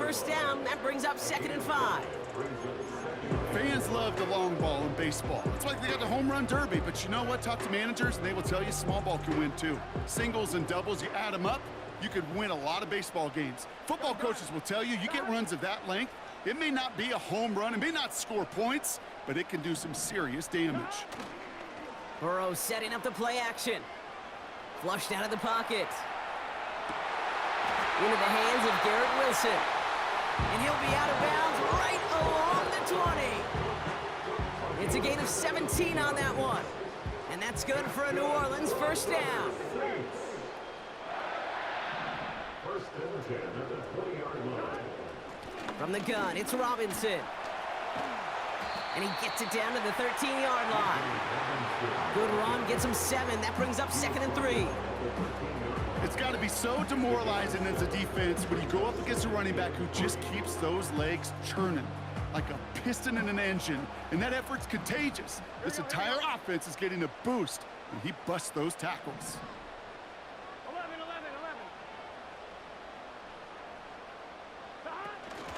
first down. That brings up 2nd and 5. Fans love the long ball in baseball. It's like they got the home run derby, but you know what? Talk to managers and they will tell you small ball can win too. Singles and doubles, you add them up, you could win a lot of baseball games. Football coaches will tell you, you get runs of that length, it may not be a home run, it may not score points, but it can do some serious damage. Burrow setting up the play action. Flushed out of the pocket. Into the hands of Garrett Wilson. And he'll be out of bounds right along the 20. It's a gain of 17 on that one. And that's good for a New Orleans first down. First and 10 at the 20-yard line. From the gun, it's Robinson. And he gets it down to the 13-yard line. Good run, gets him 7. That brings up 2nd and 3. It's got to be so demoralizing as a defense when you go up against a running back who just keeps those legs churning like a piston in an engine, and that effort's contagious. This entire offense is getting a boost, and he busts those tackles. 11.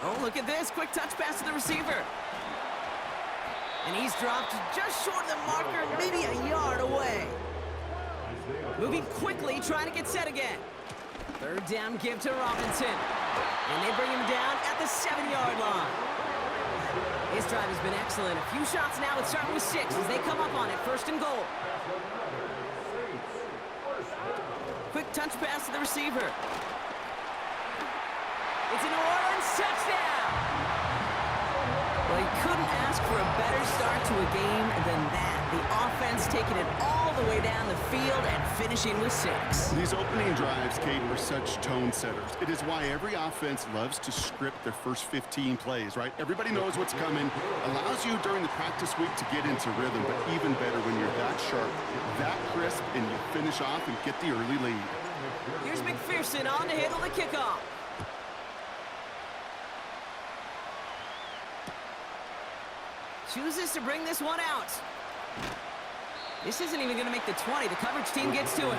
Oh, look at this. Quick touch pass to the receiver. And he's dropped just short of the marker, maybe a yard away. Moving quickly, trying to get set again. Third down give to Robinson. And they bring him down at the 7-yard line. His drive has been excellent. A few shots now. It's starting with 6 as they come up on it. 1st and goal. Quick touch pass to the receiver. It's a New Orleans touchdown. Well, you couldn't ask for a better start to a game than that. The offense taking it all the way down the field and finishing with 6. These opening drives, Kate, are such tone setters. It is why every offense loves to script their first 15 plays, right? Everybody knows what's coming. Allows you during the practice week to get into rhythm, but even better when you're that sharp, that crisp, and you finish off and get the early lead. Here's McPherson on to handle the kickoff. Chooses to bring this one out. This isn't even going to make the 20. The coverage team gets to him.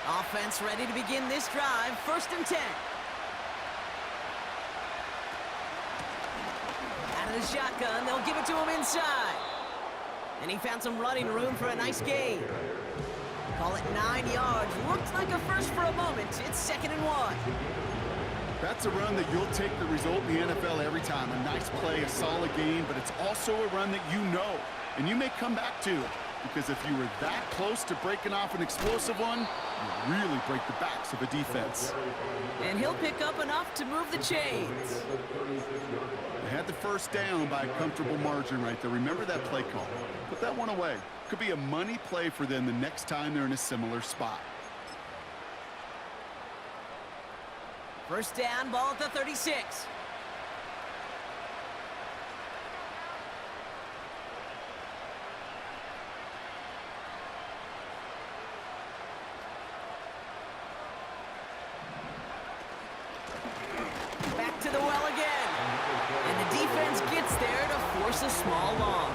Offense ready to begin this drive. 1st and 10. Out of the shotgun, they'll give it to him inside. And he found some running room for a nice gain. Call it 9 yards. Looked like a first for a moment. It's 2nd and 1. That's a run that you'll take the result in the NFL every time. A nice play, a solid game, but it's also a run that you know, and you may come back to. Because if you were that close to breaking off an explosive one, you really break the backs of a defense. And he'll pick up enough to move the chains. They had the first down by a comfortable margin right there. Remember that play call. Put that one away. Could be a money play for them the next time they're in a similar spot. First down, ball at the 36. Back to the well again. And the defense gets there to force a small loss.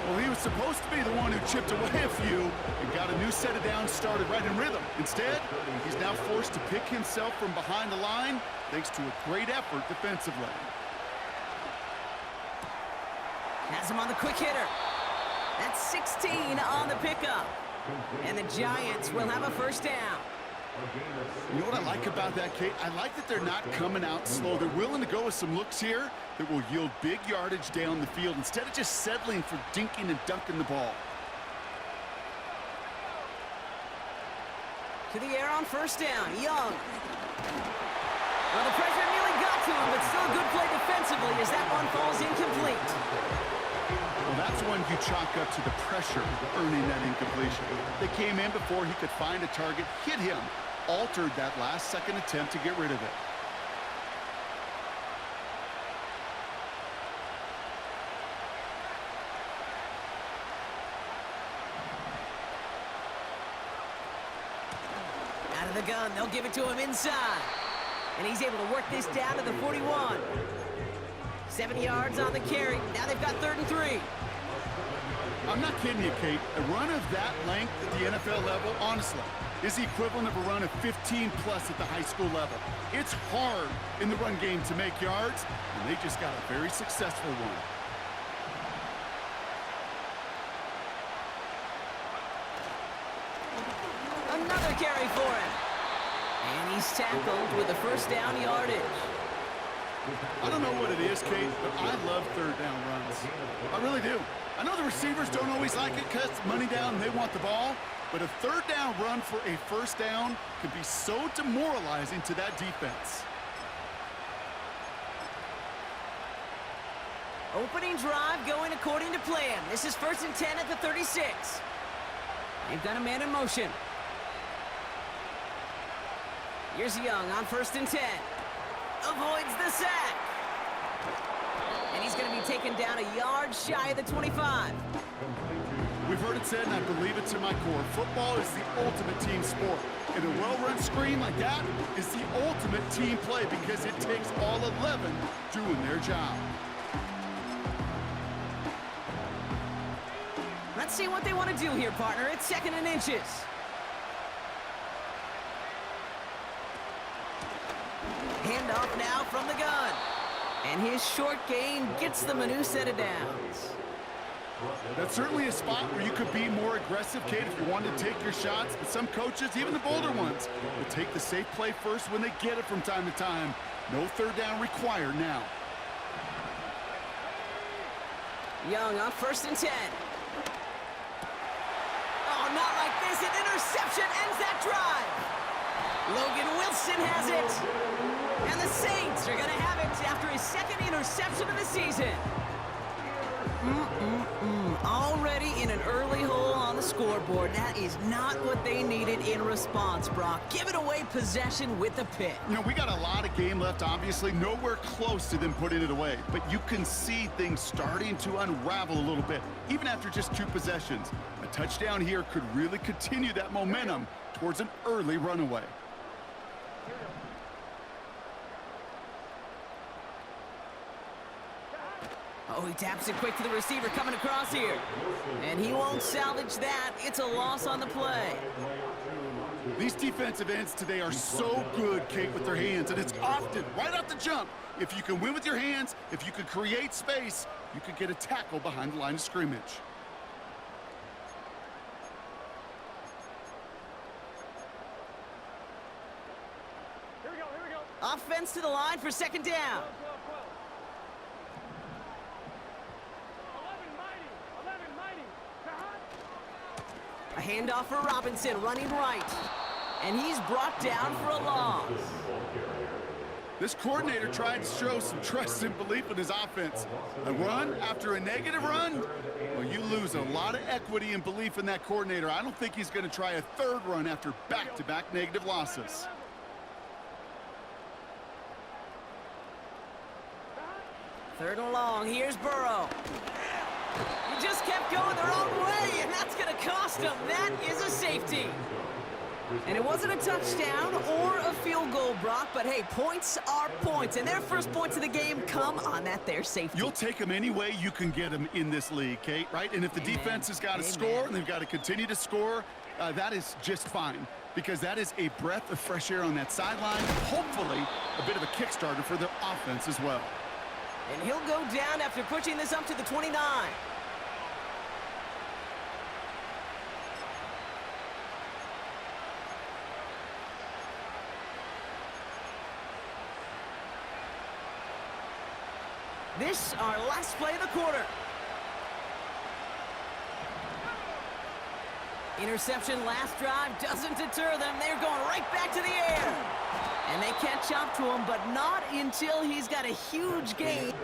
Well, he was supposed to be the one who chipped away a few and got a new set of downs started right in rhythm. Instead, he's now forced to pick himself from behind the line thanks to a great effort defensively. Has him on the quick hitter. That's 16 on the pickup. And the Giants will have a first down. You know what I like about that, Kate? I like that they're not coming out slow. They're willing to go with some looks here that will yield big yardage down the field instead of just settling for dinking and dunking the ball. To the air on first down, Young. Well, the pressure nearly got to him, but still a good play defensively as that one falls incomplete. Well, that's one you chalk up to the pressure earning that incompletion. They came in before he could find a target, hit him, altered that last-second attempt to get rid of it. Out of the gun, they'll give it to him inside. And he's able to work this down to the 41. 7 yards on the carry. Now they've got 3rd and 3. I'm not kidding you, Kate. A run of that length at the NFL level, honestly, is the equivalent of a run of 15-plus at the high school level. It's hard in the run game to make yards, and they just got a very successful one. Another carry for him. And he's tackled with a first down yardage. I don't know what it is, Kate, but I love third down runs. I really do. I know the receivers don't always like it because money down and they want the ball, but a third down run for a first down can be so demoralizing to that defense. Opening drive going according to plan. This is 1st and 10 at the 36. They've got a man in motion. Here's Young on 1st and 10. Avoids the sack. And he's going to be taken down a yard shy of the 25. We've heard it said, and I believe it to my core, football is the ultimate team sport. And a well-run screen like that is the ultimate team play because it takes all 11 doing their job. Let's see what they want to do here, partner. It's 2nd and inches. Handoff now from the gun. And his short gain gets them a new set of downs. That's certainly a spot where you could be more aggressive, Kate, if you wanted to take your shots. But some coaches, even the bolder ones, will take the safe play first when they get it from time to time. No third down required now. Young on 1st and 10. Oh, not like this. An interception ends that drive. Logan Wilson has it. And the Saints are going to have it after his 2nd interception of the season. Already in an early hole on the scoreboard. That is not what they needed in response, Brock. Giving away possession with the pick. You know, we got a lot of game left, obviously. Nowhere close to them putting it away. But you can see things starting to unravel a little bit, even after just 2 possessions. A touchdown here could really continue that momentum towards an early runaway. Oh, he taps it quick to the receiver coming across here. And he won't salvage that. It's a loss on the play. These defensive ends today are so good, Kate, with their hands. And it's often, right off the jump, if you can win with your hands, if you can create space, you can get a tackle behind the line of scrimmage. Here we go. Offense to the line for 2nd down. 11 mighty. A handoff for Robinson, running right. And he's brought down for a loss. This coordinator tried to show some trust and belief in his offense. A run after a negative run? Well, you lose a lot of equity and belief in that coordinator. I don't think he's going to try a 3rd run after back-to-back negative losses. Third and long, here's Burrow. He just kept going the wrong way, and that's going to cost him. That is a safety. And it wasn't a touchdown or a field goal, Brock, but hey, points are points, and their first points of the game come on that there safety. You'll take them any way you can get them in this league, Kate, right? And if the defense has got to score and they've got to continue to score, that is just fine, because that is a breath of fresh air on that sideline, hopefully a bit of a kickstarter for their offense as well. And he'll go down after pushing this up to the 29. This our last play of the quarter. Interception last drive doesn't deter them. They're going right back to the air. And they catch up to him, but not until he's got a huge gain.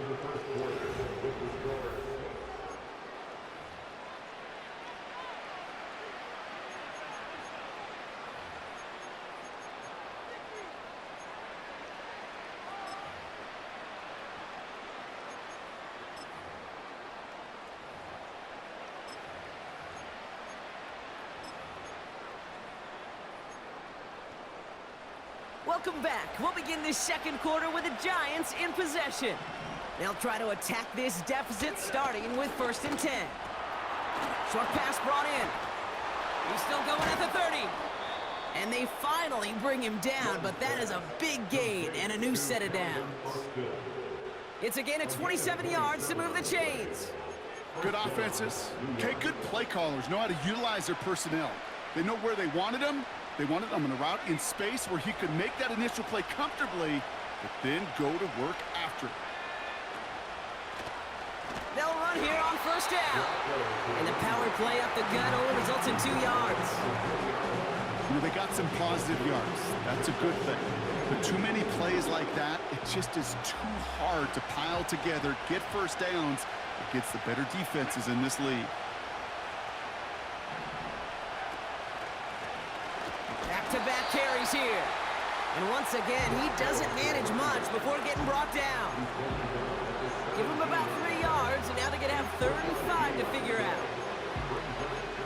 Welcome back. We'll begin this 2nd quarter with the Giants in possession. They'll try to attack this deficit starting with 1st and 10. Short pass brought in. He's still going at the 30. And they finally bring him down, but that is a big gain and a new set of downs. It's a gain of 27 yards to move the chains. Good offenses. Okay, good play callers know how to utilize their personnel. They know where they wanted him. They wanted him on a route in space where he could make that initial play comfortably, but then go to work after it. They'll run here on first down. And the power play up the gut only results in 2 yards. You know, they got some positive yards. That's a good thing. But too many plays like that, it just is too hard to pile together, get first downs against the better defenses in this league. Back-to-back carries here. And once again, he doesn't manage much before getting brought down. Give him about 3 yards, and now they're going to have 35 to figure out.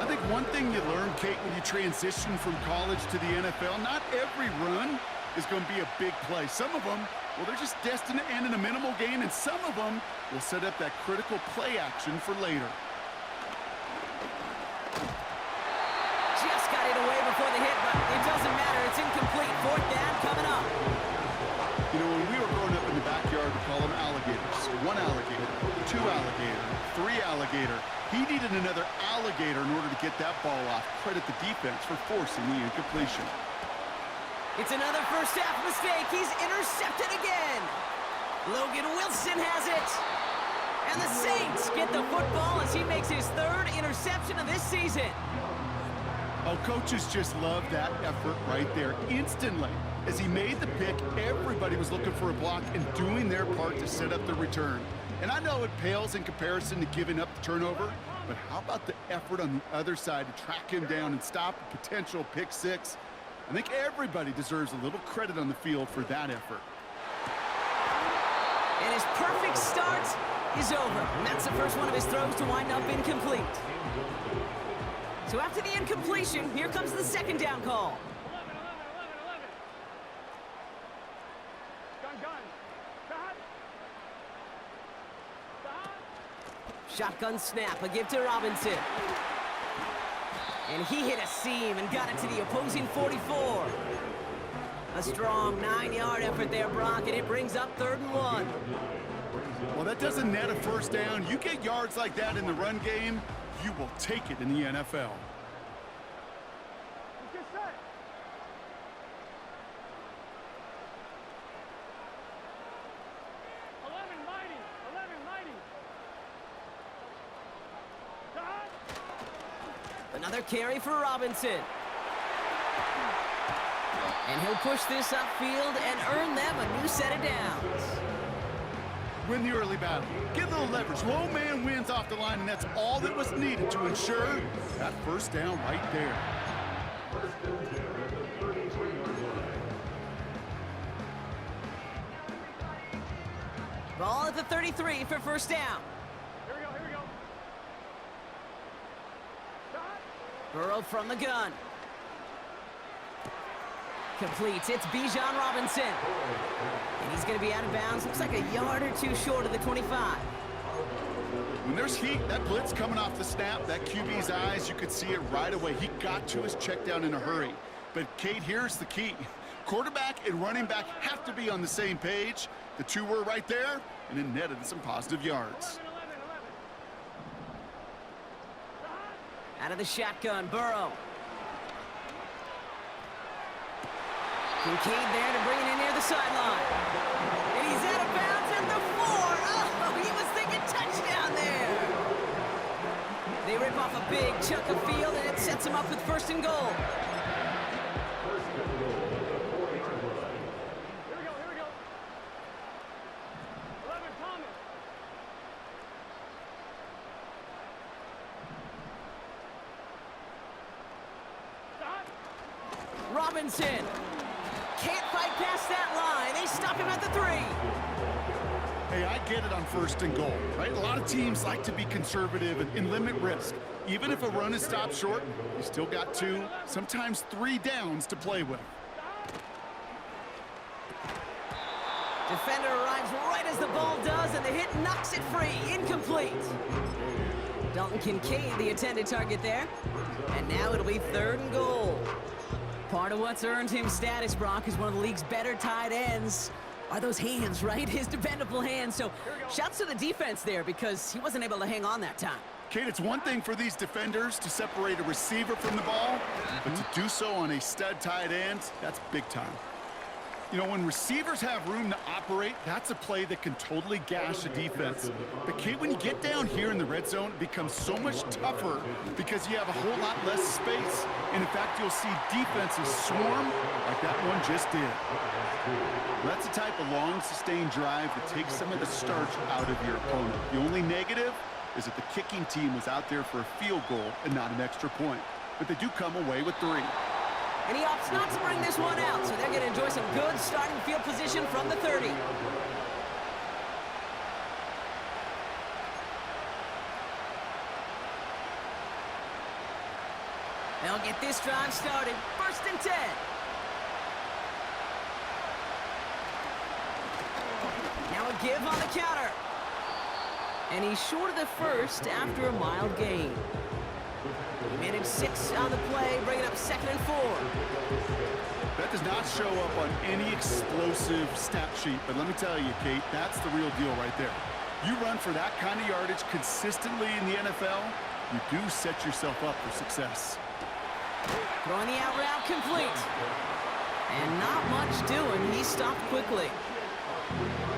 I think one thing you learn, Kate, when you transition from college to the NFL, not every run is going to be a big play. Some of them, well, they're just destined to end in a minimal gain, and some of them will set up that critical play action for later. Just got it away before the hit, but it doesn't matter. It's incomplete. Fourth down coming up. You know, when we were growing up in the backyard, we call them alligators. 1 alligator, 2 alligator, 3 alligator. He needed another alligator in order to get that ball off. Credit the defense for forcing the incompletion. It's another first half mistake. He's intercepted again. Logan Wilson has it. And the Saints get the football as he makes his 3rd interception of this season. Oh, coaches just love that effort right there. Instantly, as he made the pick, everybody was looking for a block and doing their part to set up the return. And I know it pales in comparison to giving up the turnover, but how about the effort on the other side to track him down and stop a potential pick 6? I think everybody deserves a little credit on the field for that effort. And his perfect start is over. And that's the first one of his throws to wind up incomplete. So after the incompletion, here comes the 2nd down call. 11. Gun. Shotgun snap, a give to Robinson. And he hit a seam and got it to the opposing 44. A strong 9-yard effort there, Brock, and it brings up 3rd and 1. Well, that doesn't net a first down. You get yards like that in the run game, you will take it in the NFL. Let's get set. Another carry for Robinson. And he'll push this upfield and earn them a new set of downs. Win the early battle. Get a little leverage. Low man wins off the line, and that's all that was needed to ensure that first down right there. Ball at the 33 for first down. Here we go. Burrow from the gun. Completes. It's Bijan Robinson. And he's going to be out of bounds. Looks like a yard or 2 short of the 25. When there's heat, that blitz coming off the snap, that QB's eyes, you could see it right away. He got to his check down in a hurry. But, Kate, here's the key. Quarterback and running back have to be on the same page. The two were right there, and it netted some positive yards. 11. Out of the shotgun, Burrow. Kincaid there to bring it in near the sideline. And he's out of bounds at the 4. Oh, he was thinking touchdown there. They rip off a big chunk of field, and it sets him up with 1st and goal. Here we go. 11, Thomas. Stop. Robinson can't fight past that line. They stop him at the 3. Hey, I get it on 1st and goal, right? A lot of teams like to be conservative and limit risk. Even if a run is stopped short, you still got 2, sometimes 3 downs to play with. Defender arrives right as the ball does, and the hit knocks it free. Incomplete. Dalton Kincaid, the intended target there. And now it'll be 3rd and goal. Part of what's earned him status, Brock, is one of the league's better tight ends. Are those hands, right? His dependable hands. So shouts to the defense there because he wasn't able to hang on that time. Kate, it's one thing for these defenders to separate a receiver from the ball, but to do so on a stud tight end, that's big time. You know, when receivers have room to operate, that's a play that can totally gash a defense. But Kate, when you get down here in the red zone, it becomes so much tougher because you have a whole lot less space. And in fact, you'll see defenses swarm like that one just did. That's the type of long, sustained drive that takes some of the starch out of your opponent. The only negative is that the kicking team was out there for a field goal and not an extra point. But they do come away with 3. And he opts not to bring this one out, so they're going to enjoy some good starting field position from the 30. They'll get this drive started. 1st and 10. Now a give on the counter. And he's short of the 1st after a mild gain. He managed 6 on the play, bringing up 2nd and 4. That does not show up on any explosive stat sheet, but let me tell you, Kate, that's the real deal right there. You run for that kind of yardage consistently in the NFL, you do set yourself up for success. Throwing the out route complete. And not much doing. He stopped quickly.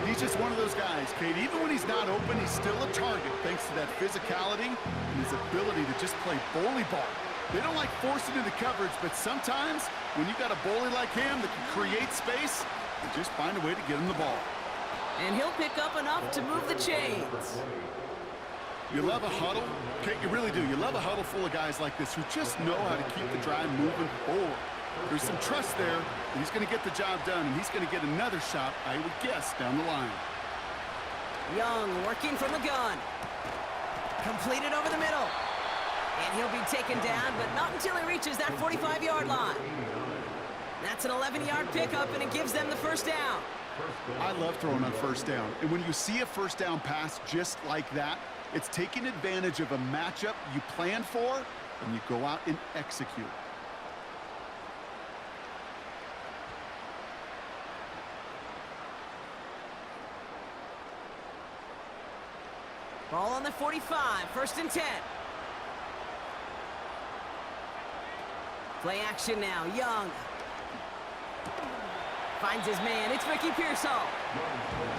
He's just one of those guys, Kate. Even when he's not open, he's still a target thanks to that physicality and his ability to just play bully ball. They don't like forcing into coverage, but sometimes when you've got a bully like him that can create space, you just find a way to get him the ball. And he'll pick up enough to move the chains. You love a huddle, Kate, you really do. You love a huddle full of guys like this who just know how to keep the drive moving forward. There's some trust there that he's going to get the job done, and he's going to get another shot, I would guess, down the line. Young working from the gun. Completed over the middle. And he'll be taken down, but not until he reaches that 45-yard line. That's an 11-yard pickup, and it gives them the 1st down. I love throwing on 1st down. And when you see a 1st down pass just like that, it's taking advantage of a matchup you planned for, and you go out and execute. Ball on the 45, 1st and 10. Play action now, Young. Finds his man, it's Ricky Pearsall.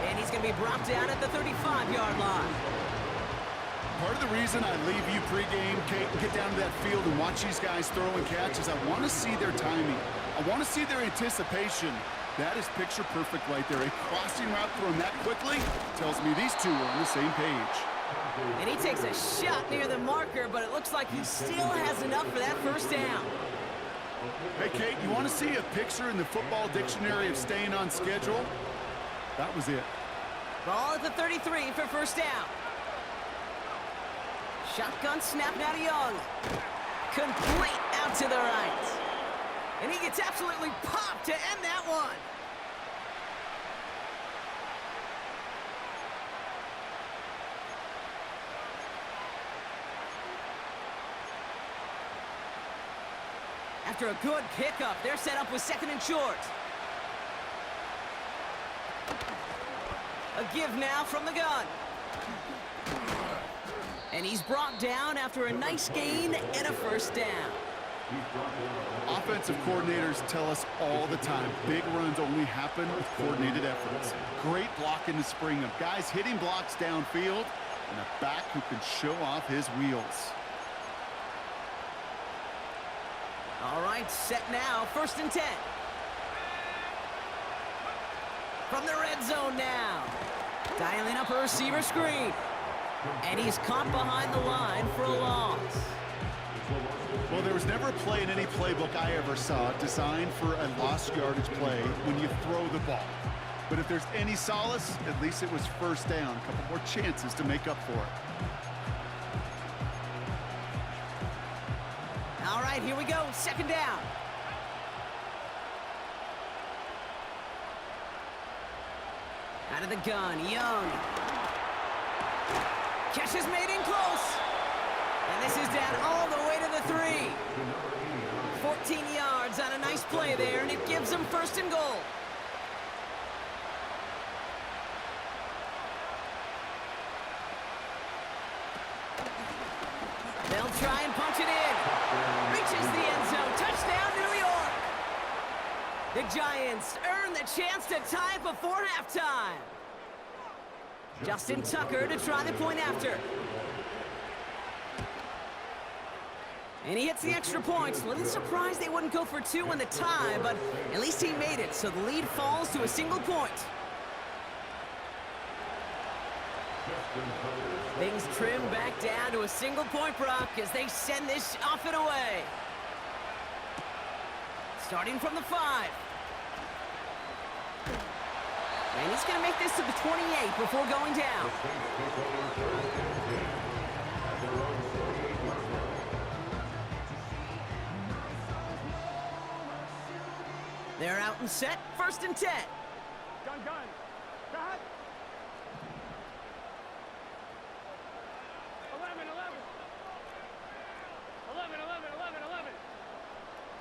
And he's going to be brought down at the 35-yard line. Part of the reason I leave you pregame, Kate, and get down to that field and watch these guys throw and catch is I want to see their timing. I want to see their anticipation. That is picture perfect right there. A crossing route thrown that quickly tells me these two are on the same page. And he takes a shot near the marker, but it looks like he still has enough for that 1st down. Hey, Kate, you want to see a picture in the football dictionary of staying on schedule? That was it. Ball at the 33 for 1st down. Shotgun snap now to Young. Complete out to the right. And he gets absolutely popped to end that one. After a good pickup, they're set up with 2nd and short. A give now from the gun. And he's brought down after a nice gain and a 1st down. Offensive coordinators tell us all the time, big runs only happen with coordinated efforts. Great blocking to spring them. Guys hitting blocks downfield, and a back who can show off his wheels. All right, set now, 1st and 10. From the red zone now. Dialing up a receiver screen. And he's caught behind the line for a loss. Well, there was never a play in any playbook I ever saw designed for a lost yardage play when you throw the ball. But if there's any solace, at least it was 1st down. A couple more chances to make up for it. All right, here we go, 2nd down. Out of the gun, Young. Catch is made in close. And this is down all the way to the 3. 14 yards on a nice play there, and it gives them first and goal. They'll try and punch it in. Reaches the end zone. Touchdown, New York. The Giants earn the chance to tie before halftime. Justin Tucker to try the point after. And he hits the extra points. A little surprised they wouldn't go for 2 in the tie, but at least he made it, so the lead falls to a single point. Things trim back down to a single point, Brock, as they send this off and away. Starting from the 5. And he's going to make this to the 28 before going down. They're out and set. First and 10. Gun. Cut. 11. 11.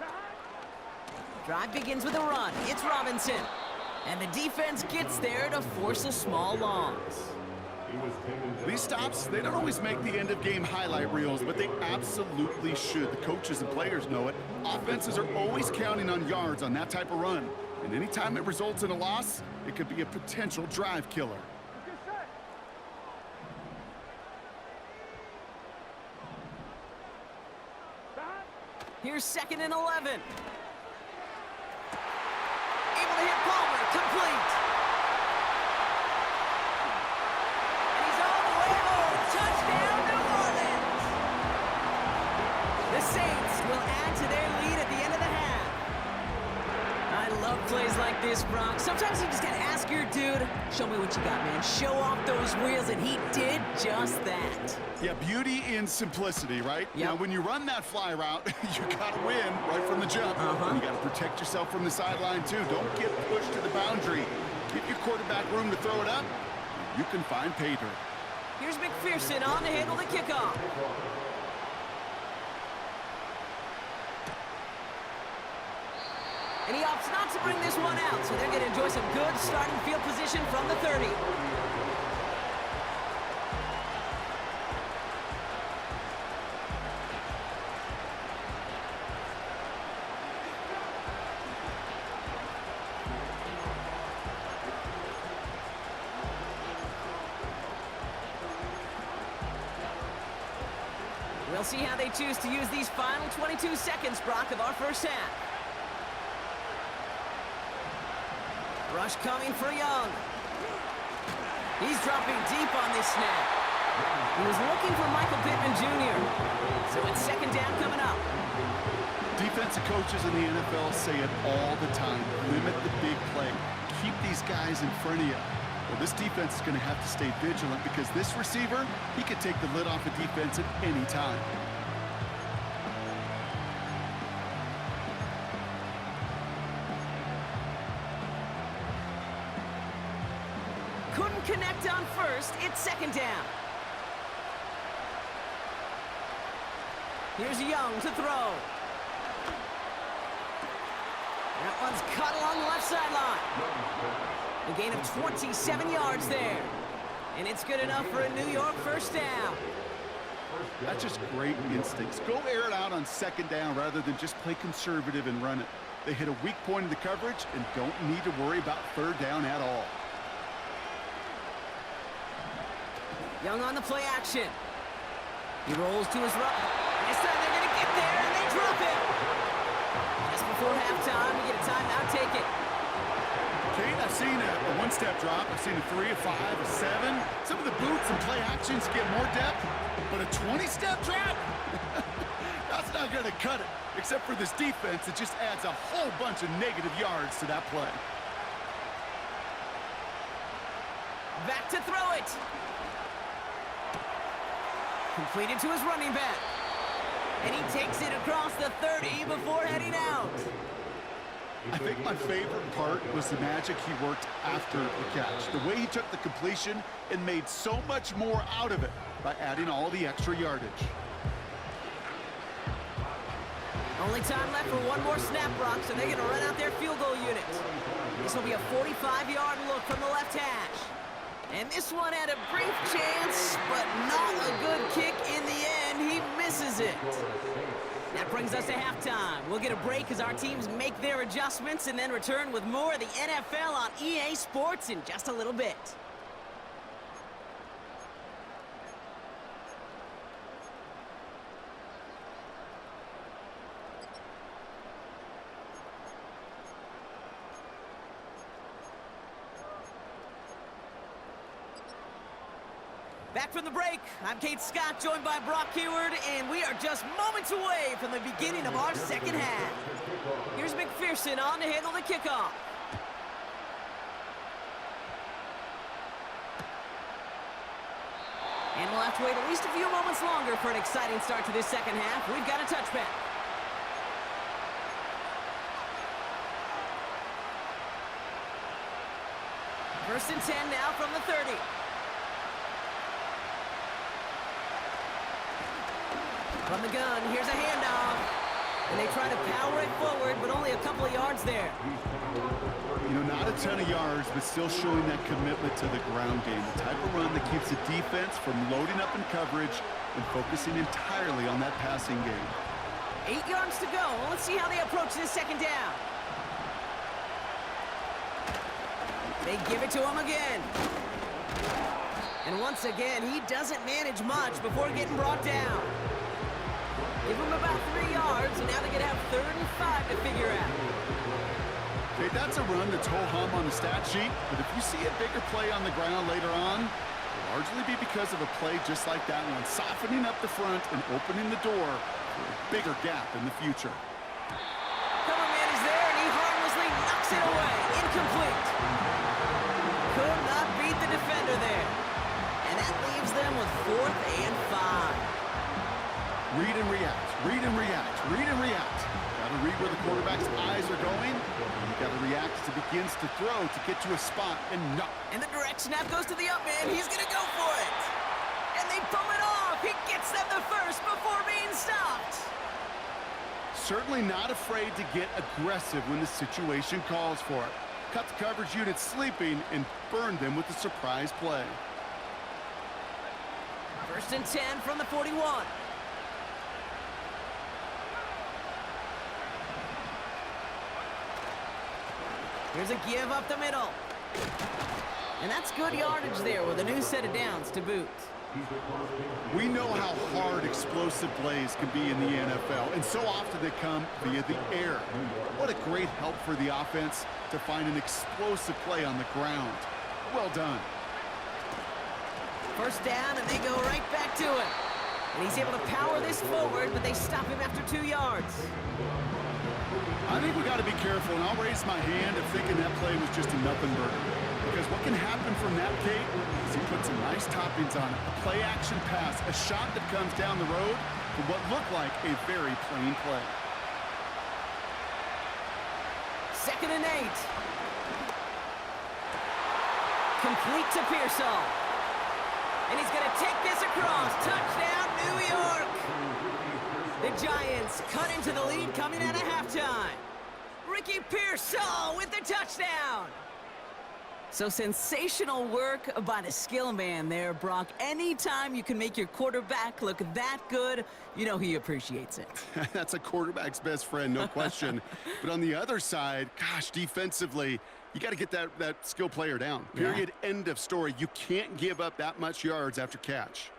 Cut. Drive begins with a run. It's Robinson. And the defense gets there to force a small loss. These stops, they don't always make the end-of-game highlight reels, but they absolutely should. The coaches and players know it. Offenses are always counting on yards on that type of run. And anytime it results in a loss, it could be a potential drive killer. Get set. Cut. Here's 2nd and 11. Able to hit Palmer. Complete. And he's all the way home. Touchdown, New Orleans. The Saints will add to their lead at the end of the half. I love plays like this, Brock. Sometimes you just gotta ask your dude, show me what you got, man. Show off those wheels, and he did just that. Yeah, beauty in simplicity, right? Yep. Now, when you run that fly route, you gotta win right from the jump. And you gotta protect yourself from the sideline, too. Don't get pushed to the boundary. Give your quarterback room to throw it up. You can find pay dirt. Here's McPherson on to handle the kickoff. And he opts not to bring this one out, so they're going to enjoy some good starting field position from the 30. We'll see how they choose to use these final 22 seconds, Brock, of our first half. Rush coming for Young. He's dropping deep on this snap. He was looking for Michael Pittman Jr. So it's 2nd down coming up. Defensive coaches in the NFL say it all the time. Limit the big play. Keep these guys in front of you. Well, this defense is going to have to stay vigilant because this receiver, he could take the lid off a defense at any time. Couldn't connect on first. It's 2nd down. Here's Young to throw. That one's cut along the left sideline. A gain of 27 yards there. And it's good enough for a New York first down. That's just great instincts. Go air it out on 2nd down rather than just play conservative and run it. They hit a weak point in the coverage and don't need to worry about 3rd down at all. Young on the play action. He rolls to his right. This time they're going to get there, and they drop him. Just before halftime, we get a timeout. Take it. Kate, I've seen a one-step drop. I've seen a 3, a 5, a 7. Some of the boots and play actions get more depth, but a 20-step drop? That's not going to cut it, except for this defense that just adds a whole bunch of negative yards to that play. Back to throw it. Completed to his running back. And he takes it across the 30 before heading out. I think my favorite part was the magic he worked after the catch. The way he took the completion and made so much more out of it by adding all the extra yardage. Only time left for one more snap, Brock, so they're going to run out their field goal unit. This will be a 45-yard look from the left hash. And this one had a brief chance, but not a good kick in the end. He misses it. That brings us to halftime. We'll get a break as our teams make their adjustments and then return with more of the NFL on EA Sports in just a little bit. Back from the break, I'm Kate Scott, joined by Brock Hayward, and we are just moments away from the beginning of our second half. Here's McPherson on to handle the kickoff. And we'll have to wait at least a few moments longer for an exciting start to this second half. We've got a touchback. First and 10 now from the 30. From the gun, here's a handoff. And they try to power it forward, but only a couple of yards there. You know, not a ton of yards, but still showing that commitment to the ground game. The type of run that keeps the defense from loading up in coverage and focusing entirely on that passing game. 8 yards to go. Let's see how they approach this second down. They give it to him again. And once again, he doesn't manage much before getting brought down. Give him about 3 yards, and now they're going to have 3rd and 5 to figure out. Okay, that's a run that's ho-hum on the stat sheet, but if you see a bigger play on the ground later on, it'll largely be because of a play just like that one, softening up the front and opening the door for a bigger gap in the future. Cover man is there, and he harmlessly knocks it away. Incomplete. Could not beat the defender there. And that leaves them with 4th and 5. Read and react, read and react, read and react. Got to read where the quarterback's eyes are going. And you got to react as he begins to throw to get to a spot and knock. And the direct snap goes to the up man. He's going to go for it. And they pull it off. He gets them the first before being stopped. Certainly not afraid to get aggressive when the situation calls for it. Cut the coverage unit sleeping and burn them with a surprise play. First and 10 from the 41. Here's a give up the middle. And that's good yardage there with a new set of downs to boot. We know how hard explosive plays can be in the NFL, and so often they come via the air. What a great help for the offense to find an explosive play on the ground. Well done. First down, and they go right back to it. And he's able to power this forward, but they stop him after 2 yards. I think we got to be careful, and I'll raise my hand if thinking that play was just a nothing burger. Because what can happen from that, Kate, is he puts some nice toppings on it. A play-action pass, a shot that comes down the road for what looked like a very plain play. 2nd and 8. Complete to Pearsall. And he's going to take this across. Touchdown, New York. The Giants cut into the lead coming out of halftime. Ricky Pearsall with the touchdown. So sensational work by the skill man there, Brock. Anytime you can make your quarterback look that good, you know he appreciates it. That's a quarterback's best friend, no question. But on the other side, gosh, defensively, you got to get that skill player down. Period, end of story. You can't give up that much yards after catch.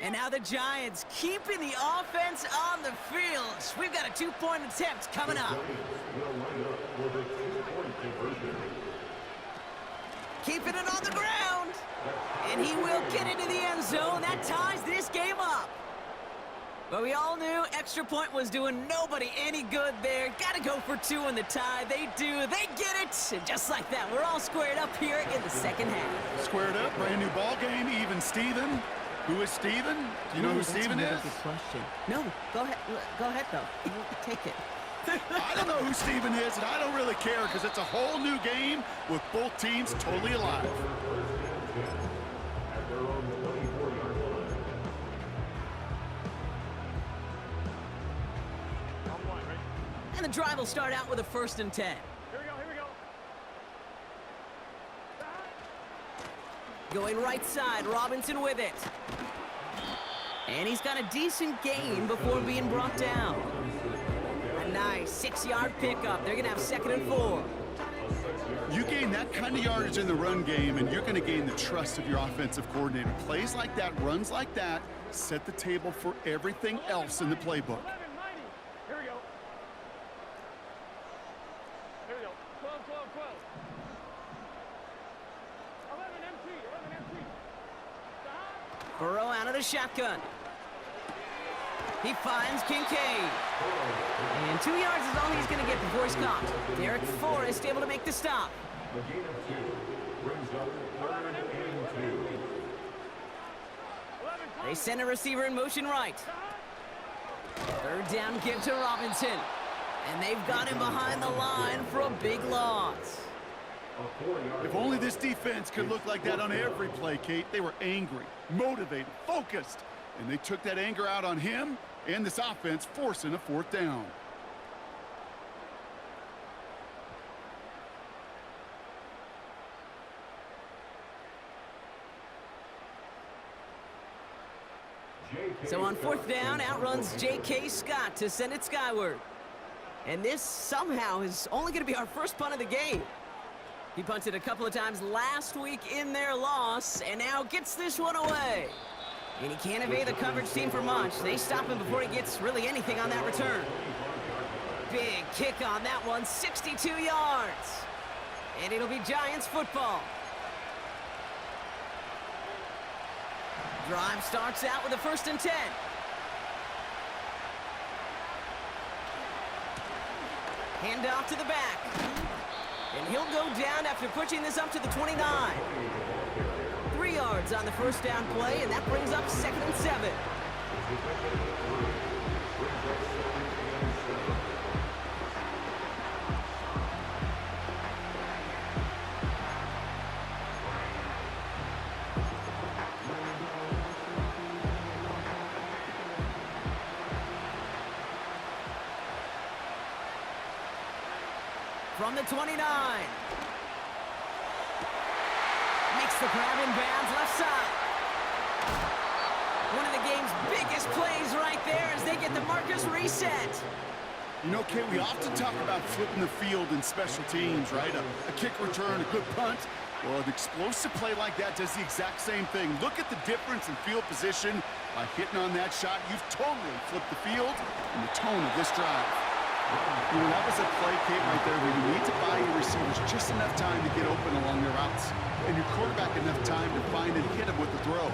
And now the Giants keeping the offense on the field. We've got a 2-point attempt coming up. Keeping it on the ground. And he will get into the end zone. That ties this game up. But we all knew extra point was doing nobody any good there. Got to go for 2 in the tie. They do. They get it. And just like that, we're all squared up here in the second half. Squared up, brand new ball game, even Steven. Who is Steven? Do you know who Steven is? That's a good question. No, go ahead though. Take it. I don't know who Steven is, and I don't really care because it's a whole new game with both teams totally alive. And the drive will start out with a 1st and 10. Here we go, here we go. Going right side, Robinson with it. And he's got a decent gain before being brought down. A nice 6-yard pickup. They're going to have 2nd and 4. You gain that kind of yardage in the run game, and you're going to gain the trust of your offensive coordinator. Plays like that, runs like that, set the table for everything else in the playbook. 11, mighty. Here we go. Here we go. 12, 12, 12. 11 MT, 11 MT. Stop. Burrow out of the shotgun. He finds Kincaid. And 2 yards is all he's going to get before he's caught. Derek Forrest able to make the stop. The gain of 2 brings up 3rd and 2. 11, They send a receiver in motion right. 3rd down give to Robinson. And they've got him behind the line for a big loss. A 4-yard If only this defense could look like that on every play, Kate. They were angry, motivated, focused, and they took that anger out on him and this offense, forcing a 4th down. So on 4th down, outruns J.K. Scott to send it skyward. And this somehow is only going to be our first punt of the game. He punted a couple of times last week in their loss, and now gets this one away. And he can't evade the coverage team for much. They stop him before he gets really anything on that return. Big kick on that one, 62 yards. And it'll be Giants football. Drive starts out with a 1st and 10. Hand off to the back. And he'll go down after pushing this up to the 29. 3 yards on the 1st down play, and that brings up 2nd and 7. From the 29. Makes the grab in bounds, left side. One of the game's biggest plays right there as they get the markers reset. You know, Kate, we often talk about flipping the field in special teams, right? A kick return, a good punt. Well, an explosive play like that does the exact same thing. Look at the difference in field position. By hitting on that shot, you've totally flipped the field and the tone of this drive. You know, that was a play, Kate, right there where you need to buy your receivers just enough time to get open along their routes. And your quarterback enough time to find and hit him with the throw.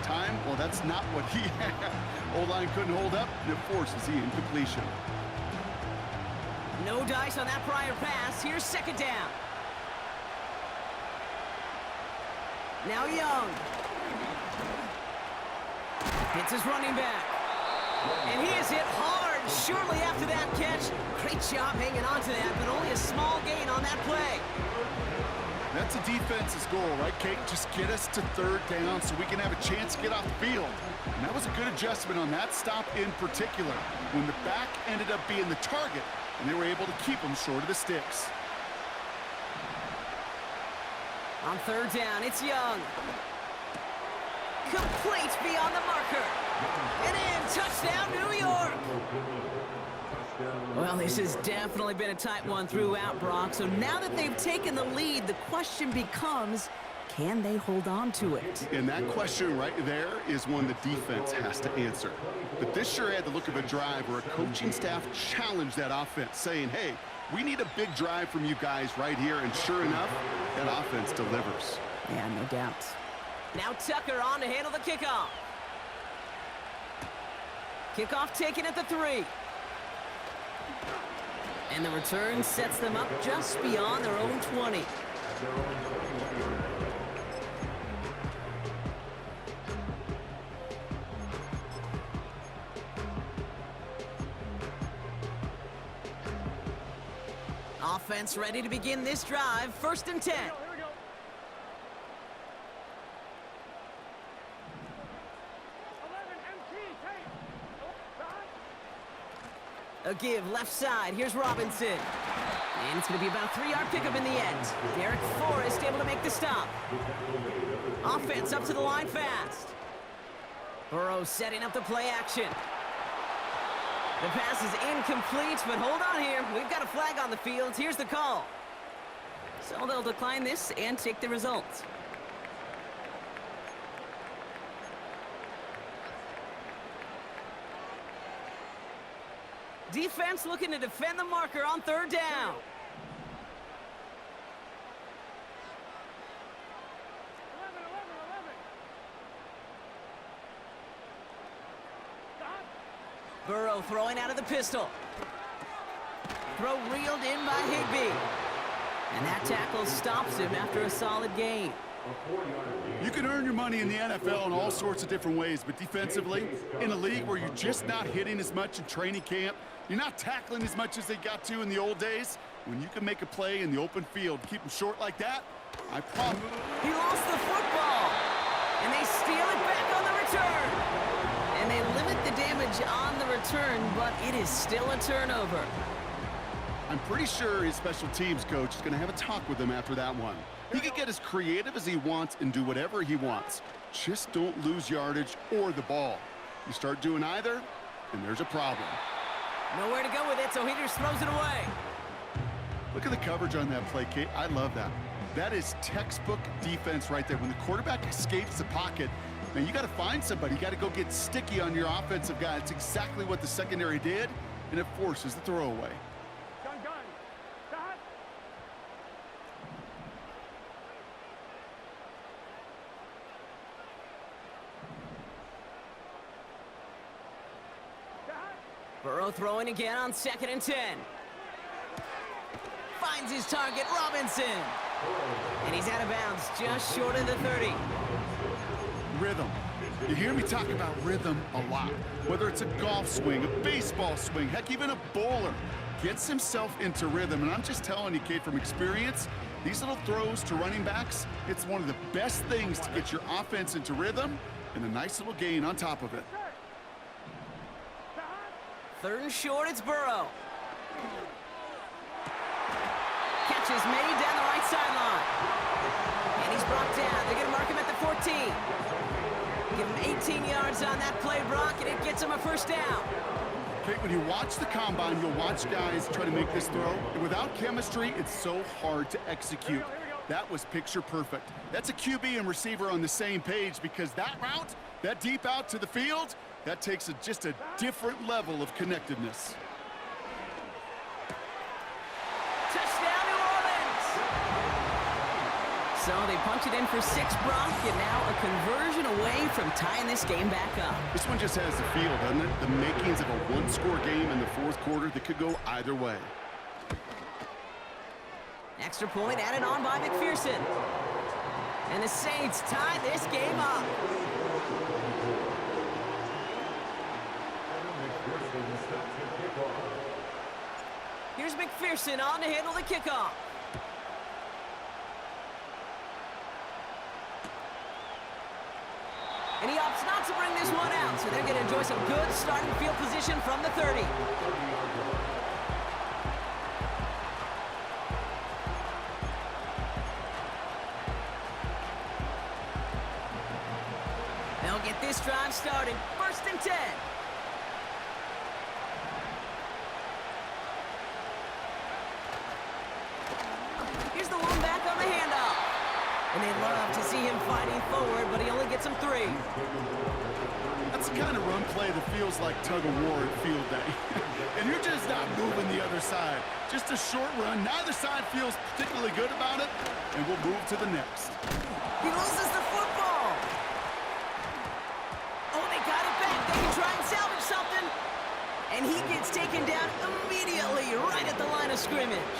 Time? Well, that's not what he had. O-line couldn't hold up, and it forces the incompletion. No dice on that prior pass. Here's 2nd down. Now Young. Hits his running back. And he is hit hard shortly after that catch. Great job hanging on to that, but only a small gain on that play. That's a defense's goal, right, Kate? Just get us to 3rd down so we can have a chance to get off the field. And that was a good adjustment on that stop in particular, when the back ended up being the target, and they were able to keep him short of the sticks. On 3rd down, it's Young. Complete beyond the marker. And in, touchdown, New York. Well, this has definitely been a tight one throughout, Brock. So now that they've taken the lead, the question becomes, can they hold on to it? And that question right there is one the defense has to answer. But this sure had the look of a drive where a coaching staff challenged that offense, saying, hey, we need a big drive from you guys right here. And sure enough, that offense delivers. Yeah, no doubt. Now Tucker on to handle the kickoff. Kickoff taken at the 3. And the return sets them up just beyond their own 20. Offense ready to begin this drive. 1st and 10. Here we go. A give left side. Here's Robinson. And it's going to be about a 3-yard pickup in the end. Derek Forrest able to make the stop. Offense up to the line fast. Burrow setting up the play action. The pass is incomplete, but hold on here. We've got a flag on the field. Here's the call. So they'll decline this and take the results. Defense looking to defend the marker on 3rd down. 11. Stop. Burrow throwing out of the pistol. Throw reeled in by Higbee. And that tackle stops him after a solid gain. You can earn your money in the NFL in all sorts of different ways, but defensively, in a league where you're just not hitting as much in training camp, you're not tackling as much as they got to in the old days, when you can make a play in the open field, keep them short like that, I promise. He lost the football. And they steal it back on the return. And they limit the damage on the return, but it is still a turnover. I'm pretty sure his special teams coach is going to have a talk with him after that one. He can get as creative as he wants and do whatever he wants. Just don't lose yardage or the ball. You start doing either, and there's a problem. Nowhere to go with it, so he just throws it away. Look at the coverage on that play, Kate. I love that. That is textbook defense right there. When the quarterback escapes the pocket, man, you got to find somebody. You got to go get sticky on your offensive guy. It's exactly what the secondary did, and it forces the throwaway. Gun. Stop. Stop. Burrow throwing again on 2nd and 10. Finds his target, Robinson. And he's out of bounds, just short of the 30. Rhythm. You hear me talk about rhythm a lot. Whether it's a golf swing, a baseball swing, heck, even a bowler gets himself into rhythm. And I'm just telling you, Kate, from experience, these little throws to running backs, it's one of the best things to get your offense into rhythm and a nice little gain on top of it. 3rd and short, it's Burrow. Catch is made down the right sideline. And he's brought down. They're going to mark him at the 14. Give him 18 yards on that play, Brock, and it gets him a 1st down. Kate, when you watch the combine, you'll watch guys try to make this throw. And without chemistry, it's so hard to execute. That was picture perfect. That's a QB and receiver on the same page, because that route, that deep out to the field, that takes just a different level of connectedness. Touchdown, New Orleans! So they punch it in for 6, Brock, and now a conversion away from tying this game back up. This one just has the feel, doesn't it? The makings of a one-score game in the 4th quarter that could go either way. Extra point added on by McPherson. And the Saints tie this game up. Here's McPherson on to handle the kickoff. And he opts not to bring this one out, so they're going to enjoy some good starting field position from the 30. They'll get this drive started. 1st and 10. Here's the one back on the handoff. And they'd love to see him fighting forward, but he only gets him 3. That's the kind of run play that feels like tug-of-war at field day. And you're just not moving the other side. Just a short run. Neither side feels particularly good about it, and we'll move to the next. He loses the football. Oh, they got it back. They can try and salvage something. And he gets taken down immediately right at the line of scrimmage.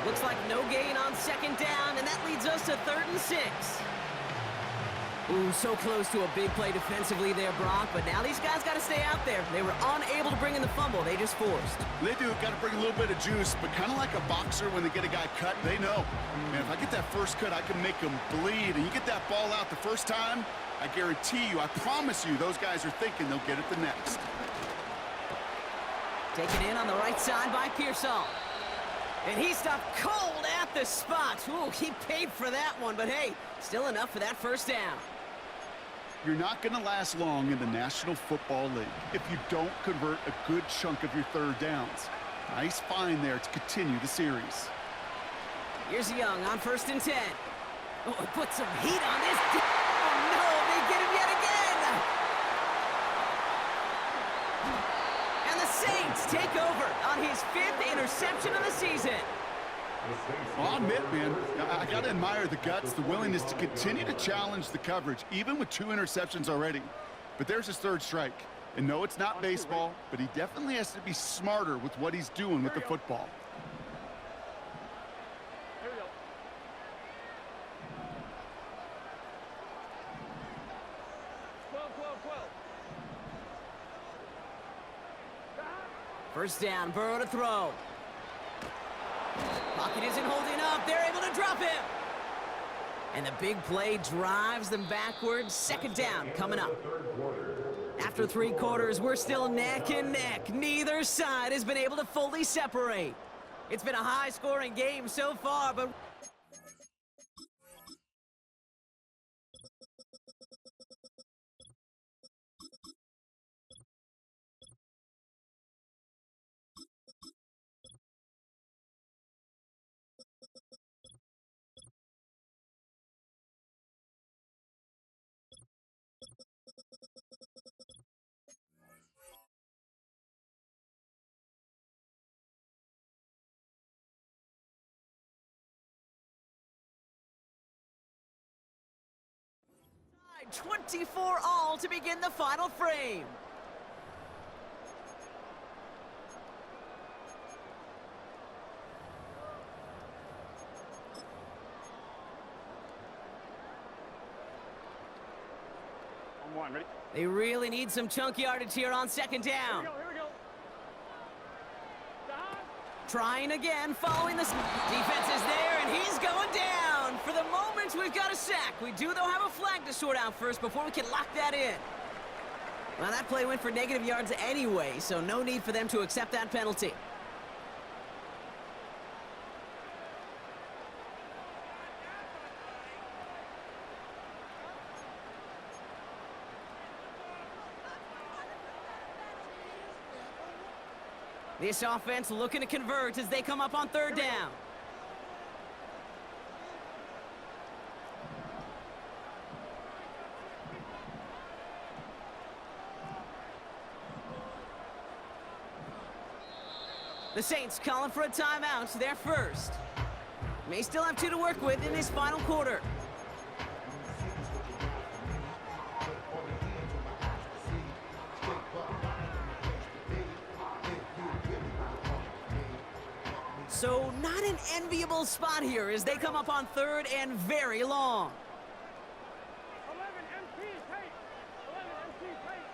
Looks like no gain on 2nd down, and that leads us to 3rd and 6. Ooh, so close to a big play defensively there, Brock, but now these guys got to stay out there. They were unable to bring in the fumble. They just forced. They do. Got to bring a little bit of juice, but kind of like a boxer when they get a guy cut, they know, man, if I get that first cut, I can make him bleed. And you get that ball out the first time, I guarantee you, I promise you, those guys are thinking they'll get it the next. Taken in on the right side by Pearsall. And he stopped cold at the spot. Ooh, he paid for that one, but hey, still enough for that first down. You're not going to last long in the National Football League if you don't convert a good chunk of your third downs. Nice find there to continue the series. Here's Young on 1st and 10. Oh, put some heat on this. Oh, no, they get him yet again. And the Saints take over on his 5th interception of the season. Well, I'll admit, man, I got to admire the guts, the willingness to continue to challenge the coverage, even with 2 interceptions already. But there's his 3rd strike. And no, it's not baseball, but he definitely has to be smarter with what he's doing with the football. Here we go. First down, Burrow to throw. Pocket isn't holding up. They're able to drop him. And the big play drives them backwards. 2nd down coming up. After 3 quarters, we're still neck and neck. Neither side has been able to fully separate. It's been a high-scoring game so far, but... Tied 24 all to begin the final frame. On 1, ready? They really need some chunk yardage here on 2nd down. Here we go. Trying again, following the... Defense is there, and he's going down. For the moment, we've got a sack. We do, though, have a flag to sort out first before we can lock that in. Well, that play went for negative yards anyway, so no need for them to accept that penalty. This offense looking to convert as they come up on 3rd down. The Saints calling for a timeout, their first. May still have 2 to work with in this final quarter. So not an enviable spot here as they come up on 3rd and very long. 11 MP tape. 11 MP tape.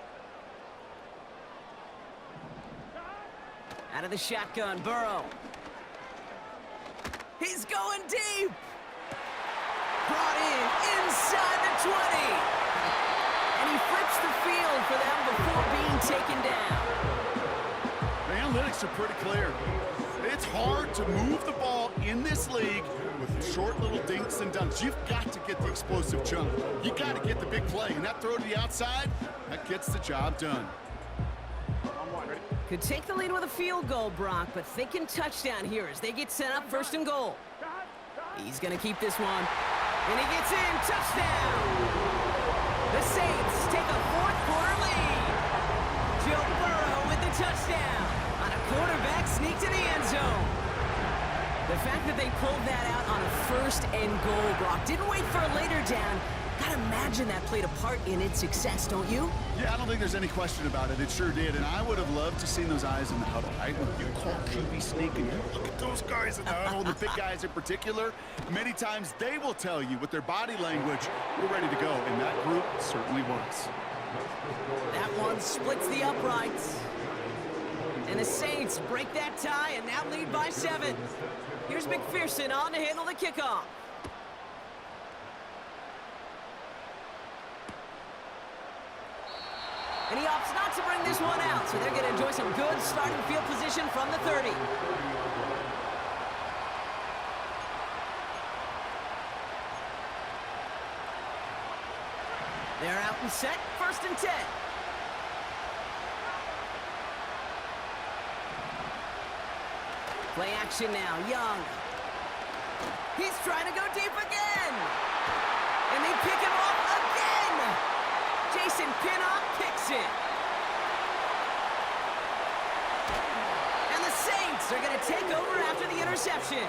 Out of the shotgun, Burrow. He's going deep. Brought in inside the 20. And he flips the field for them before being taken down. The analytics are pretty clear. It's hard to move the ball in this league with short little dinks and dunks. You've got to get the explosive chunk. You got to get the big play. And that throw to the outside, that gets the job done. On 1, ready? Could take the lead with a field goal, Brock, but thinking touchdown here as they get set up 1st and goal. He's going to keep this one. And he gets in. Touchdown! The Saints take a 4th quarter lead. Joe Burrow with the touchdown on a quarterback sneak to the end zone. The fact that they pulled that out on a 1st and goal, Brock, didn't wait for a later down. Gotta imagine that played a part in its success, don't you? Yeah, I don't think there's any question about it. It sure did. And I would have loved to seen those eyes in the huddle, right? When you call QB sneak and you look at those guys in the huddle, the big guys in particular, many times they will tell you with their body language, we're ready to go. And that group certainly was. That one splits the uprights. And the Saints break that tie and now lead by 7. Here's McPherson on to handle the kickoff. And he opts not to bring this one out, so they're going to enjoy some good starting field position from the 30. They're out and set, 1st and 10. Play action now, Young. He's trying to go deep again. And they pick him off again. Jason Pinnock picks it. And the Saints are going to take over after the interception.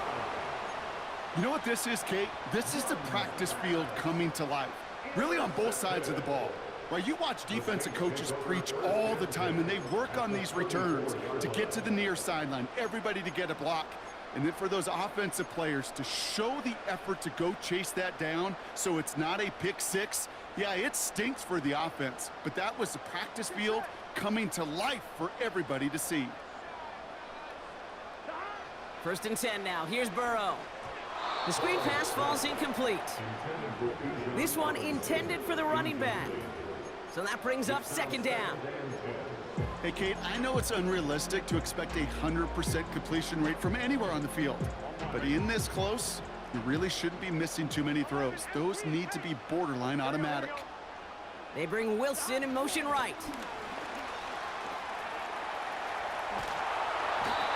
You know what this is, Kate? This is the practice field coming to life. Really on both sides of the ball. Right, you watch defensive coaches preach all the time, and they work on these returns to get to the near sideline, everybody to get a block. And then for those offensive players to show the effort to go chase that down so it's not a pick six. Yeah, it stinks for the offense, but that was the practice field coming to life for everybody to see. 1st and 10 now. Here's Burrow. The screen pass falls incomplete. This one intended for the running back. So that brings up 2nd down. Hey, Kate, I know it's unrealistic to expect a 100% completion rate from anywhere on the field. But in this close, you really shouldn't be missing too many throws. Those need to be borderline automatic. They bring Wilson in motion right.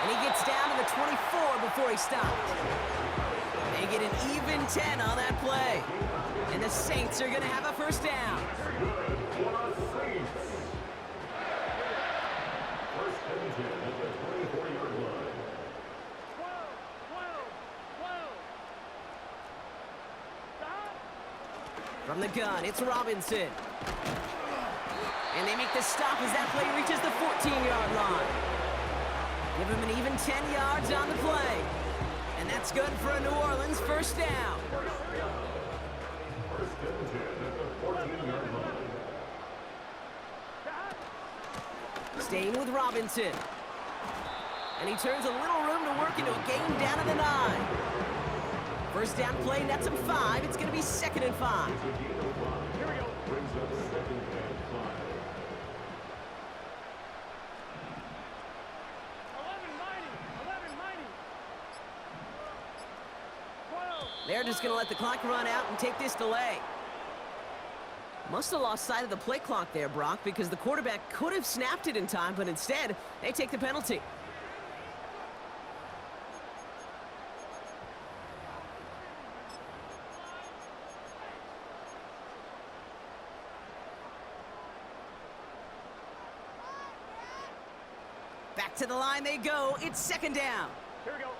And he gets down to the 24 before he stopped. They get an even 10 on that play. And the Saints are going to have a 1st down. From the gun, it's Robinson. And they make the stop as that play reaches the 14-yard line. Give him an even 10 yards on the play. And that's good for a New Orleans 1st down. Staying with Robinson. And he turns a little room to work into a gain down to the 9. 1st down play, nets him 5. It's going to be 2nd and 5. Here we go. Brings up 2nd and 5. 12. They're just going to let the clock run out and take this delay. Must have lost sight of the play clock there, Brock, because the quarterback could have snapped it in time, but instead, they take the penalty. Back to the line they go. It's 2nd down. Here we go.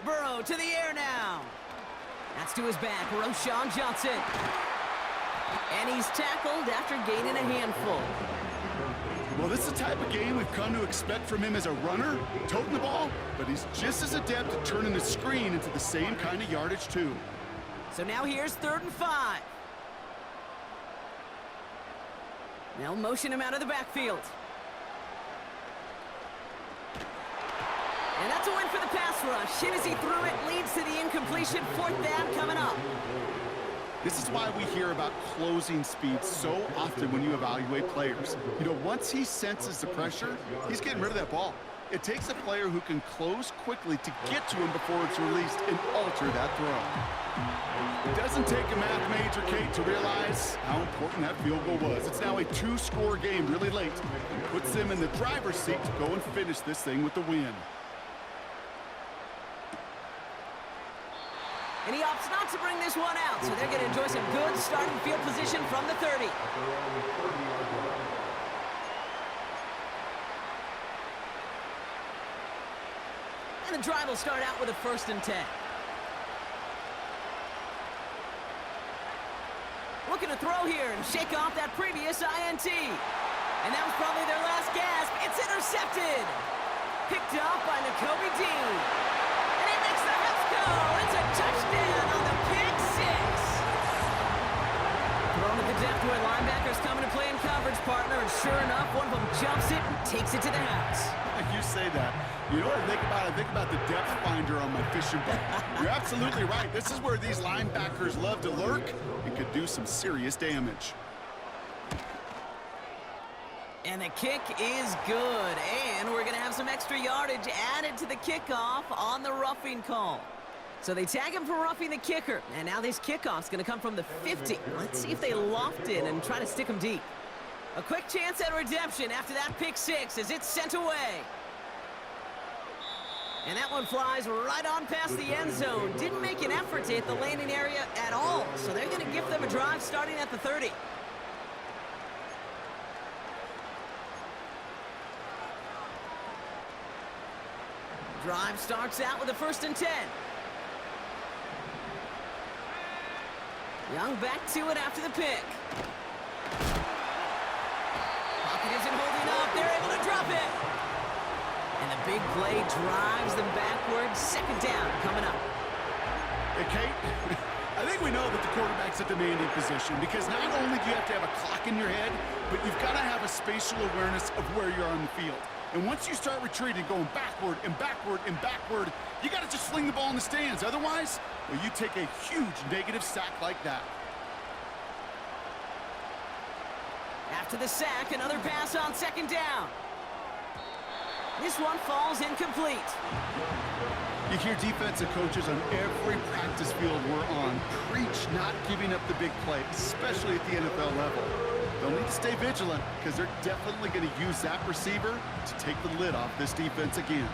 Burrow to the air now. That's to his back, Roschon Johnson. And he's tackled after gaining a handful. Well, this is the type of game we've come to expect from him as a runner, toting the ball, but he's just as adept at turning the screen into the same kind of yardage, too. So now here's 3rd and 5. They'll motion him out of the backfield. And that's a win for the pass rush. Hit as he threw it, leads to the incompletion. 4th down coming up. This is why we hear about closing speed so often when you evaluate players. You know, once he senses the pressure, he's getting rid of that ball. It takes a player who can close quickly to get to him before it's released and alter that throw. It doesn't take a math major, Kate, to realize how important that field goal was. It's now a 2-score game really late. It puts them in the driver's seat to go and finish this thing with the win. And he opts not to bring this one out, so they're going to enjoy some good starting field position from the 30. And the drive will start out with a 1st and 10. Looking to throw here and shake off that previous INT. And that was probably their last gasp. It's intercepted. Picked up by Nakobe Dean. And he makes the Huffs go. It's a touchdown on the pick six. Thrown at the depth where linebackers coming to play in coverage, partner. And sure enough, one of them jumps it and takes it to the house. You say that. You know what I think about? I think about the depth finder on my fishing boat. You're absolutely right. This is where these linebackers love to lurk and could do some serious damage. And the kick is good. And we're going to have some extra yardage added to the kickoff on the roughing call. So they tag him for roughing the kicker. And now this kickoff's going to come from the 50. Let's see if they loft it and try to stick him deep. A quick chance at redemption after that pick six as it's sent away. And that one flies right on past the end zone. Didn't make an effort to hit the landing area at all. So they're going to give them a drive starting at the 30. Drive starts out with a 1st and 10. Young back to it after the pick. Pocket isn't holding up. They're able to drop it. And the big play drives them backwards. 2nd down coming up. Hey, Kate, I think we know that the quarterback's a demanding position because not only do you have to have a clock in your head, but you've got to have a spatial awareness of where you're on the field. And once you start retreating, going backward and backward and backward, you got to just sling the ball in the stands. Otherwise, well, you take a huge negative sack like that. After the sack, another pass on 2nd down. This one falls incomplete. You hear defensive coaches on every practice field we're on preach not giving up the big play, especially at the NFL level. They'll need to stay vigilant because they're definitely going to use that receiver to take the lid off this defense again.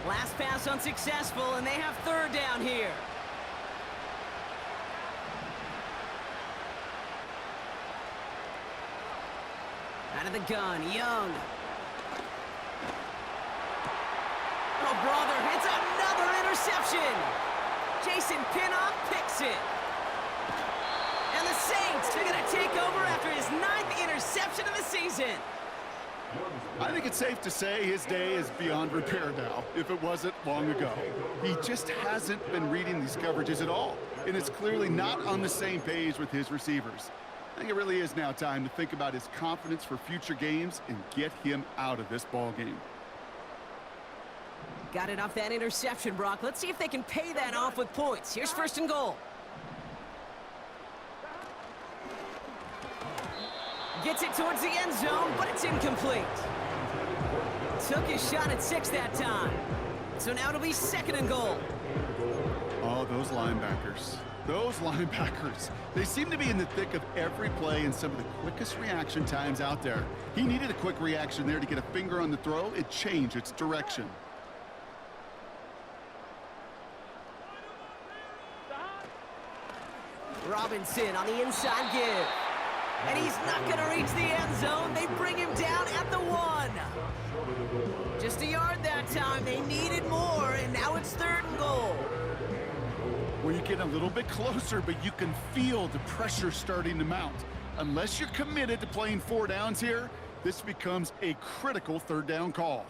Last pass unsuccessful, and they have 3rd down here. Out of the gun, Young. Oh, brother, it's another interception. Jason Pinnock picks it. And the Saints are going to take over after his 9th interception of the season. I think it's safe to say his day is beyond repair now, if it wasn't long ago. He just hasn't been reading these coverages at all, and it's clearly not on the same page with his receivers. I think it really is now time to think about his confidence for future games and get him out of this ball game. Got it off that interception, Brock. Let's see if they can pay that off with points. Here's 1st and goal. Gets it towards the end zone, but it's incomplete. Took his shot at 6 that time. So now it'll be 2nd and goal. Oh, those linebackers. Those linebackers. They seem to be in the thick of every play and some of the quickest reaction times out there. He needed a quick reaction there to get a finger on the throw and change its direction. Robinson on the inside give. And he's not going to reach the end zone. They bring him down at the 1. Just a yard that time. They needed more, and now it's 3rd and goal. Well, you get a little bit closer, but you can feel the pressure starting to mount. Unless you're committed to playing 4 downs here, this becomes a critical 3rd down call.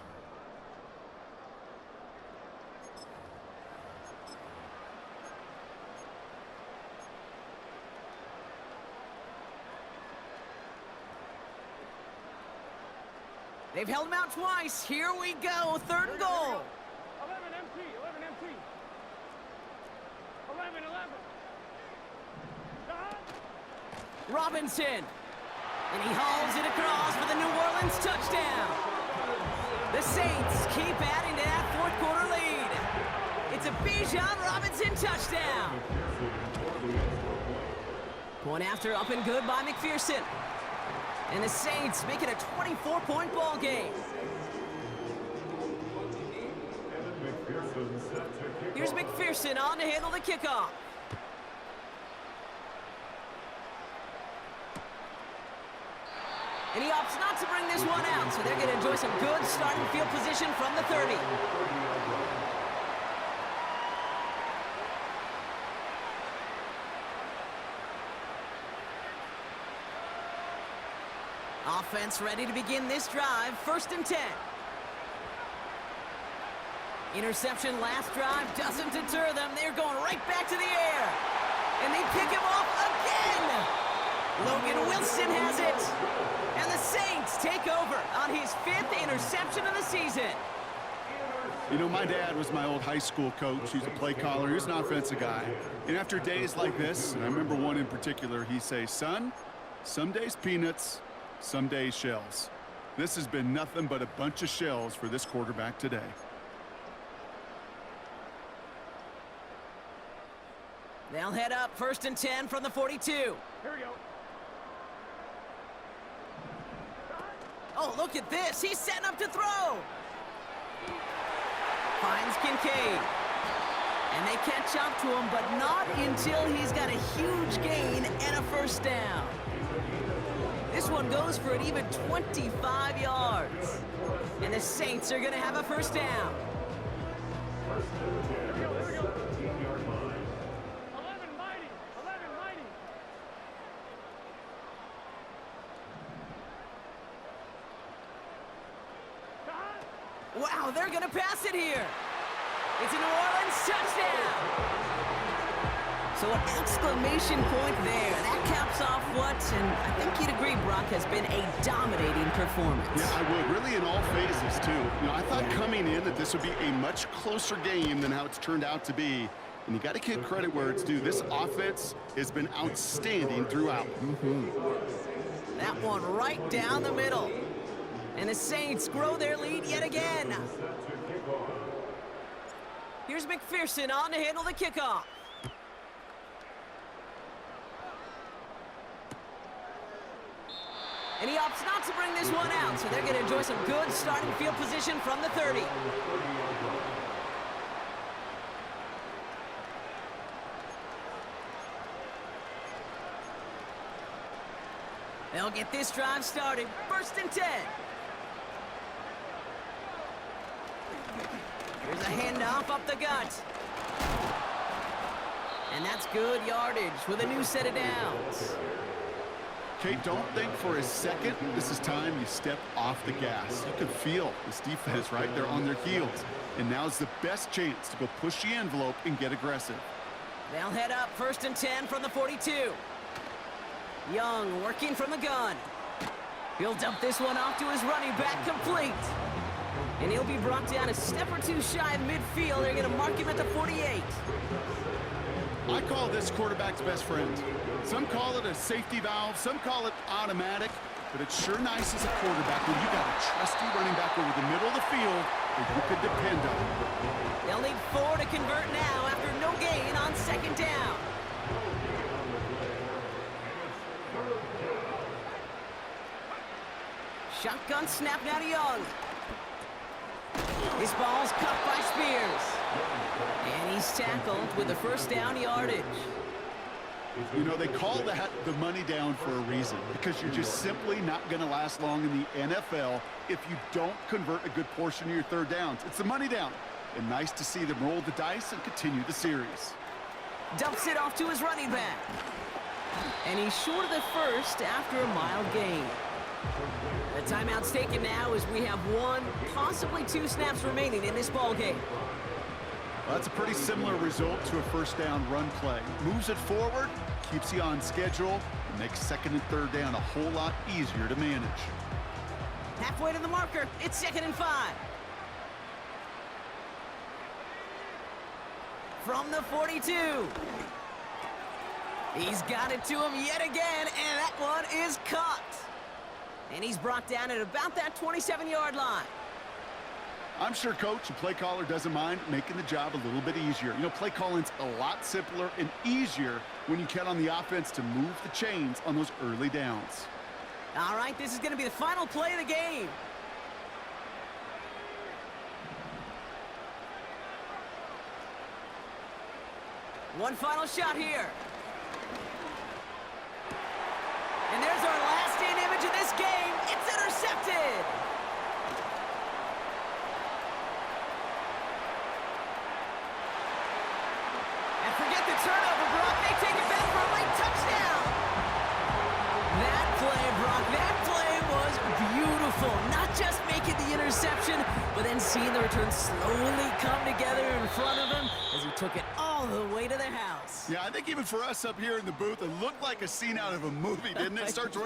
They've held him out twice. Here we go. 3rd and goal. 11 MT, 11 MT. 11, 11. Robinson. And he hauls it across for the New Orleans touchdown. The Saints keep adding to that 4th quarter lead. It's a Bijan Robinson touchdown. Point after up and good by McPherson. And the Saints make it a 24-point ball game. Here's McPherson on to handle the kickoff. And he opts not to bring this one out, so they're going to enjoy some good starting field position from the 30. Offense ready to begin this drive. 1st and 10. Interception last drive doesn't deter them. They're going right back to the air. And they pick him off again. Logan Wilson has it. And the his 5th interception of the season. You know, my dad was my old high school coach. He's a play caller. He was an offensive guy. And after days like this, and I remember one in particular, he'd say, son, some days peanuts, some days shells. This has been nothing but a bunch of shells for this quarterback today. They'll head up 1st and 10 from the 42. Here we go. Oh, look at this. He's setting up to throw. Finds Kincaid. And they catch up to him, but not until he's got a huge gain and a 1st down. This one goes for an even 25 yards. And the Saints are going to have a 1st down. 11 mighty. 11 mighty. Wow, they're going to pass it here. It's a New Orleans touchdown. So an exclamation point there. That caps off what, and I think you'd agree, Brock, has been a dominating performance. Yeah, I would. Really in all phases, too. You know, I thought coming in that this would be a much closer game than how it's turned out to be. And you got to give credit where it's due. This offense has been outstanding throughout. That one right down the middle. And the Saints grow their lead yet again. Here's McPherson on to handle the kickoff. And he opts not to bring this one out, so they're going to enjoy some good starting field position from the 30. They'll get this drive started. 1st and 10. Here's a handoff up the gut. And that's good yardage with a new set of downs. Okay, don't think for a second this is time you step off the gas. You can feel this defense right there on their heels. And now's the best chance to go push the envelope and get aggressive. They'll head up 1st and 10 from the 42. Young working from the gun. He'll dump this one off to his running back, complete. And he'll be brought down a step or two shy of midfield. They're going to mark him at the 48. I call this quarterback's best friend. Some call it a safety valve, some call it automatic, but it's sure nice as a quarterback when you got a trusty running back over the middle of the field that you could depend on. They'll need 4 to convert now after no gain on 2nd down. Shotgun snap now to Young. His ball's cut by Spears. And he's tackled with the 1st down yardage. You know, they call that the money down for a reason, because you're just simply not going to last long in the NFL if you don't convert a good portion of your 3rd downs. It's the money down. And nice to see them roll the dice and continue the series. Dumps it off to his running back. And he's short of the 1st after a mild gain. The timeout's taken now as we have 1, possibly 2 snaps remaining in this ball game. Well, that's a pretty similar result to a 1st down run play. Moves it forward, keeps you on schedule, and makes 2nd and 3rd down a whole lot easier to manage. Halfway to the marker, it's 2nd and 5. From the 42. He's got it to him yet again, and that one is caught. And he's brought down at about that 27-yard line. I'm sure coach and play caller doesn't mind making the job a little bit easier. You know, play calling's a lot simpler and easier when you count on the offense to move the chains on those early downs. All right, this is going to be the final play of the game. One final shot here. And there's our last in image of this game. It's intercepted. And forget the turnover, Brock. They take it back for a late touchdown. That play, Brock, that play was beautiful. Not just making the interception, but then seeing the return slowly come together in front of him as he took it all the way to the house. Yeah, I think even for us up here in the booth, it looked like a scene out of a movie, didn't it? Starts running